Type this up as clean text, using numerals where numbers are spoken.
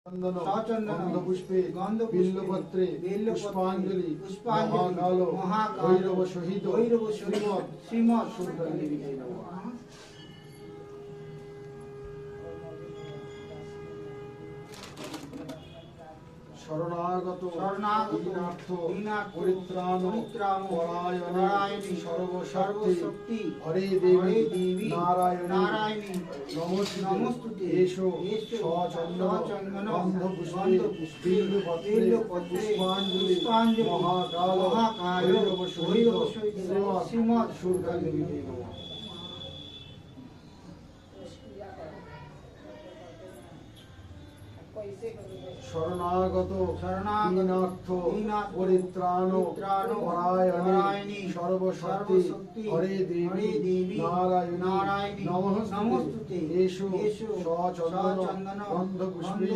গন্ধপুষ্পে বিল্লপত্রে পুষ্পাঞ্জলি মহাকাল ভৈরব সহিত শ্রীমৎ সুরকালী দেবীকে নমঃ। শরণাগত দীনার্থ পরিত্রাণ পরায়ণে সর্বশক্তি হরে দেবী নারায়ণী নমস্তুতে এষো সচন্দন গন্ধপুষ্পে বিল্লপত্রে পুষ্পাঞ্জলি মহাকাল ভৈরব সহিত শ্রীমৎ সুরকালী দেবীকে নমঃ। শরণাগত দীনার্থ পরিত্রাণ পরায়ণে সর্বশক্তি হরে দেবী নারায়ণী নমস্তুতে এষো সচন্দন গন্ধপুষ্পে